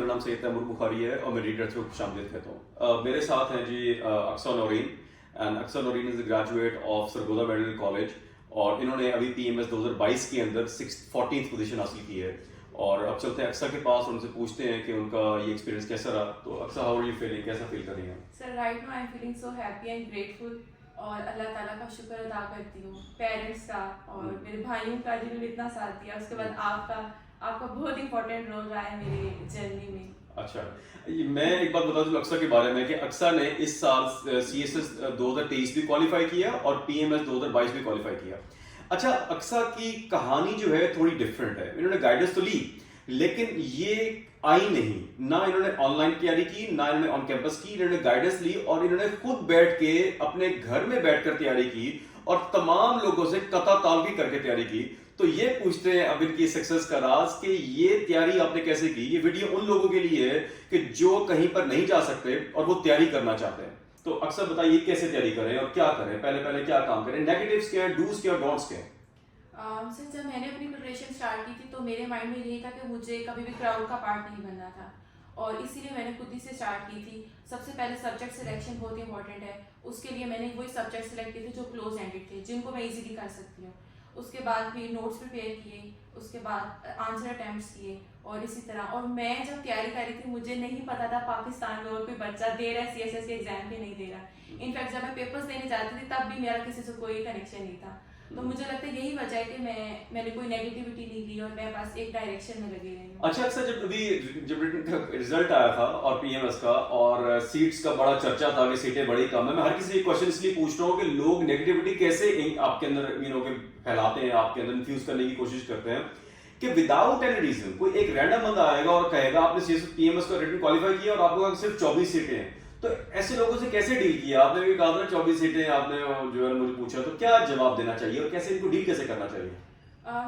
नाम सैयद तैमूर बुखारी है और मैं रीडर्स को खुशामदीद कहता हूँ। मेरे साथ हैं ji Aqsa Naureen, and Aqsa Naureen is a graduate of Sargodha medical college और इन्होंने अभी PMS 2022 के अंदर 14th पोजीशन हासिल की है। और अब चलते हैं अक्सा के पास और उनसे पूछते हैं कि उनका ये एक्सपीरियंस कैसा रहा। तो Aqsa, how are you feeling, कैसा फील कर रही हैं? Sir right now I am feeling so happy and grateful और अल्लाह ताला का शुक्र अदा करती हूँ, पेरेंट्स का और मेरे भाइयों का जिन्होंने इतना साथ दिया। उसके बाद आपका बहुत इंपॉर्टेंट रोल रहा है मेरी जर्नी में। अच्छा, मैं एक बात बता दूं अक्सा के बारे में कि अक्सा ने इस साल CSS 2023 भी क्वालिफाई किया और PMS 2022 भी क्वालिफाई किया। अच्छा, अक्सा की कहानी जो है थोड़ी डिफरेंट है। इन्होंने गाइडेंस तो ली लेकिन ये आई नहीं, ना इन्होंने ऑनलाइन तैयारी की ना इन्होंने ऑन कैंपस की। इन्होंने गाइडेंस ली और इन्होंने खुद बैठ के अपने घर में बैठकर तैयारी की और तमाम लोगों से कता तालगी करके तैयारी की। तो ये पूछते हैं अब इनकी सक्सेस का राज कि ये तैयारी आपने कैसे की। ये वीडियो उन लोगों के लिए है कि जो कहीं पर नहीं जा सकते और वो तैयारी करना चाहते हैं। तो अक्सर बताइए कैसे तैयारी करें और क्या करें, पहले पहले क्या काम करें, नेगेटिव्स क्या है, डूज क्या, डोंट्स क्या है? सर जब मैंने अपनी प्रिपरेशन स्टार्ट की थी तो मेरे माइंड में यही था कि मुझे कभी भी क्राउड का पार्ट नहीं बनना था और इसीलिए मैंने खुद ही से स्टार्ट की थी। सबसे पहले सब्जेक्ट सिलेक्शन बहुत इंपॉर्टेंट है। उसके लिए मैंने वही सब्जेक्ट सिलेक्ट किए थे जो क्लोज एंडेड थे, जिनको मैं इजीली कर सकती हूँ। उसके बाद भी नोट्स प्रिपेयर किए, उसके बाद आंसर अटेम्प्ट्स किए और इसी तरह। और मैं जब तैयारी कर रही थी मुझे नहीं पता था पाकिस्तान में और कोई बच्चा दे रहा है CSS के एग्जाम भी नहीं दे रहा। इनफैक्ट जब मैं पेपर्स देने जाती थी तब भी मेरा किसी से कोई कनेक्शन नहीं था। तो मुझे लगता है यही वजह है कि मैंने कोई नेगेटिविटी नहीं ली और मैं बस एक डायरेक्शन में लगी रही हूँ। अच्छा अक्सर जब रिटन का रिजल्ट आया था और PMS का और सीट्स का बड़ा चर्चा था कि सीटें बड़ी कम है, मैं हर किसी से क्वेश्चन इसलिए पूछ रहा हूँ कि लोग नेगेटिविटी कैसे आपके अंदर फैलाते हैं, आपके अंदर इन्फ्यूज करने की कोशिश करते हैं कि विदाउट एनी रीजन कोई एक रैंडम बंदा आएगा और कहेगा आपने CSS PMS का रिटन क्वालिफाई किया और आपको सिर्फ 24 सीटें हैं। तो ऐसे लोगों से कैसे डील किया आपने? भी कहा था 24 सीटें, आपने जो है मुझे पूछा, तो क्या जवाब देना चाहिए और कैसे इनको डील कैसे करना चाहिए?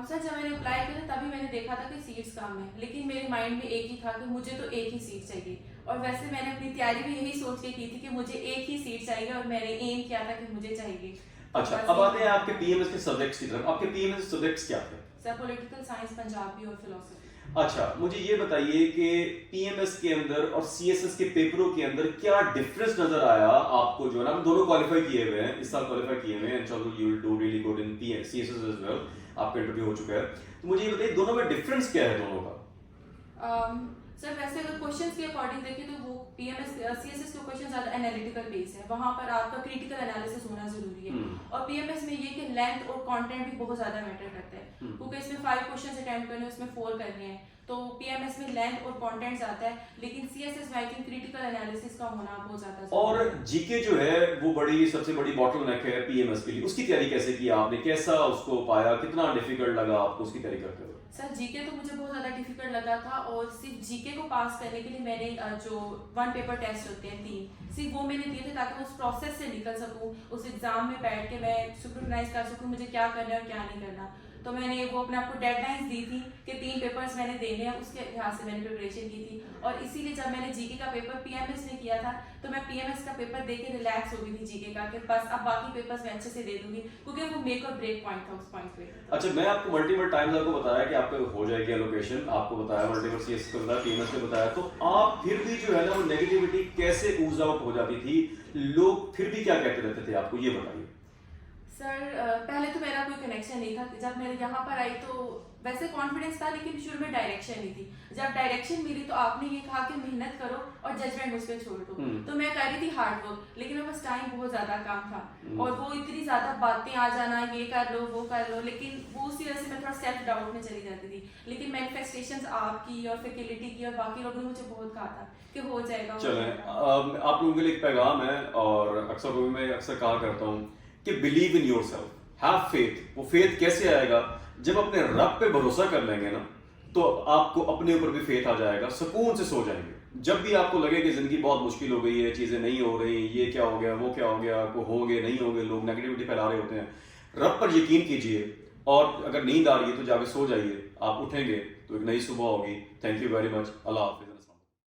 सर जब मैंने अप्लाई किया तभी मैंने देखा था कि सीट्स कम है, लेकिन मेरे माइंड में एक ही था कि मुझे तो एक ही सीट चाहिए। और वैसे मैंने अपनी तैयारी भी यही सोच के की थी कि मुझे एक ही सीट चाहिए और मैंने एम किया था कि मुझे चाहिए। अच्छा, अब आते हैं आपके PMS के सब्जेक्ट्स की तरफ। आपके PMS सब्जेक्ट्स क्या थे? सर पॉलिटिकल साइंस, पंजाबी और फिलोसफी। अच्छा, मुझे ये बताइए कि PMS के अंदर और CSS के पेपरों के अंदर क्या डिफरेंस नजर आया आपको? जो है ना, दोनों क्वालिफाई किए हुए हैं, इस साल क्वालिफाई किए हुए हैं, चलो you will do really good in CSS as well. आपका इंटरव्यू हो चुका है, तो मुझे ये बताइए दोनों में डिफरेंस क्या है दोनों का? सर वैसे अगर क्वेश्चंस के अकॉर्डिंग देखें तो वो PMS CSS के क्वेश्चन ज़्यादा एनालिटिकल बेस है, वहाँ पर आपका क्रिटिकल एनालिसिस होना जरूरी है। और PMS में ये कि लेंथ और कंटेंट भी बहुत ज़्यादा मैटर करता है, क्योंकि इसमें 5 क्वेश्चंस अटेम्प्ट करने हैं, उसमें 4 करने हैं। तो PMS में लेंथ और कंटेंट आता है, लेकिन CSS में आई थिंक क्रिटिकल एनालिसिस का होना बहुत ज़्यादा जरूरी है। और जीके जो है वो सबसे बड़ी बॉटलनेक है PMS के लिए। उसकी तैयारी कैसे की आपने, कैसा उसको पाया, कितना डिफिकल्ट लगा आपको उसकी तैयारी करते हुए? सर जीके तो मुझे बहुत ज़्यादा डिफिकल्ट लगा था और सिर्फ जीके को पास करने के लिए मैंने जो 1 पेपर टेस्ट होते हैं 3, सिर्फ वो मैंने दिए थे ताकि मैं उस प्रोसेस से निकल सकूं, उस एग्जाम में बैठ के मैं सुपरवाइज कर सकूं मुझे क्या करना है और क्या नहीं करना। तो मैंने वो अपने आपको डेडलाइंस दी थी कि 3 पेपर्स मैंने देने हैं, उसके लिहाज से मैंने प्रिपरेशन की थी। और इसीलिए जब मैंने जीके का पेपर PMS में किया था तो मैं PMS का पेपर दे के रिलैक्स हो गई थी जीके का, कि बस अब बाकी पेपर्स मैं अच्छे से दे दूंगी, क्योंकि वो मेक और ब्रेक पॉइंट था उस पॉइंट पे। अच्छा, मैं आपको मल्टीपल टाइम्स आपको बताया कि आपका हो जाएगी एलोकेशन, आपको बताया मल्टीपल CSS को बताया, PMS को बताया, तो आप फिर भी जो है ना वो नेगेटिविटी कैसे ऊज आउट हो जाती थी? लोग फिर भी क्या कहते रहते थे आपको, ये बताइए। सर पहले तो मेरा कोई कनेक्शन नहीं था। जब मैं यहाँ पर आई तो वैसे कॉन्फिडेंस था, लेकिन शुरू में डायरेक्शन नहीं थी। जब डायरेक्शन मिली तो आपने ये कहा कि मेहनत करो और जजमेंट मुझ पर छोड़ दो। तो मैं कर रही थी हार्ड वर्क, लेकिन मेरे पास टाइम बहुत ज्यादा कम था और वो इतनी ज्यादा बातें आ जाना, ये कर लो वो कर लो, लेकिन वो उसी वजह से मैं थोड़ा सेल्फ डाउट में चली जाती थी। लेकिन मैनिफेस्टेशंस आपकी और फैकल्टी की और बाकी लोगों ने मुझे बहुत कहा था कि हो जाएगा। चलें, आप लोगों के लिए एक पैगाम है और अक्सर को भी मैं अक्सर कहा करता हूँ कि believe in yourself, have faith. वो फेथ कैसे आएगा? जब अपने रब पे भरोसा कर लेंगे ना तो आपको अपने ऊपर भी फेथ आ जाएगा, सुकून से सो जाएंगे। जब भी आपको लगे कि जिंदगी बहुत मुश्किल हो गई है, चीजें नहीं हो रही, ये क्या हो गया, वो क्या हो गया, को होंगे नहीं होंगे, लोग नेगेटिविटी फैला रहे होते हैं, रब पर यकीन कीजिए और अगर नींद आ रही है तो जाके सो जाइए। आप उठेंगे तो एक नई सुबह होगी। Thank you very much. Allah Hafiz.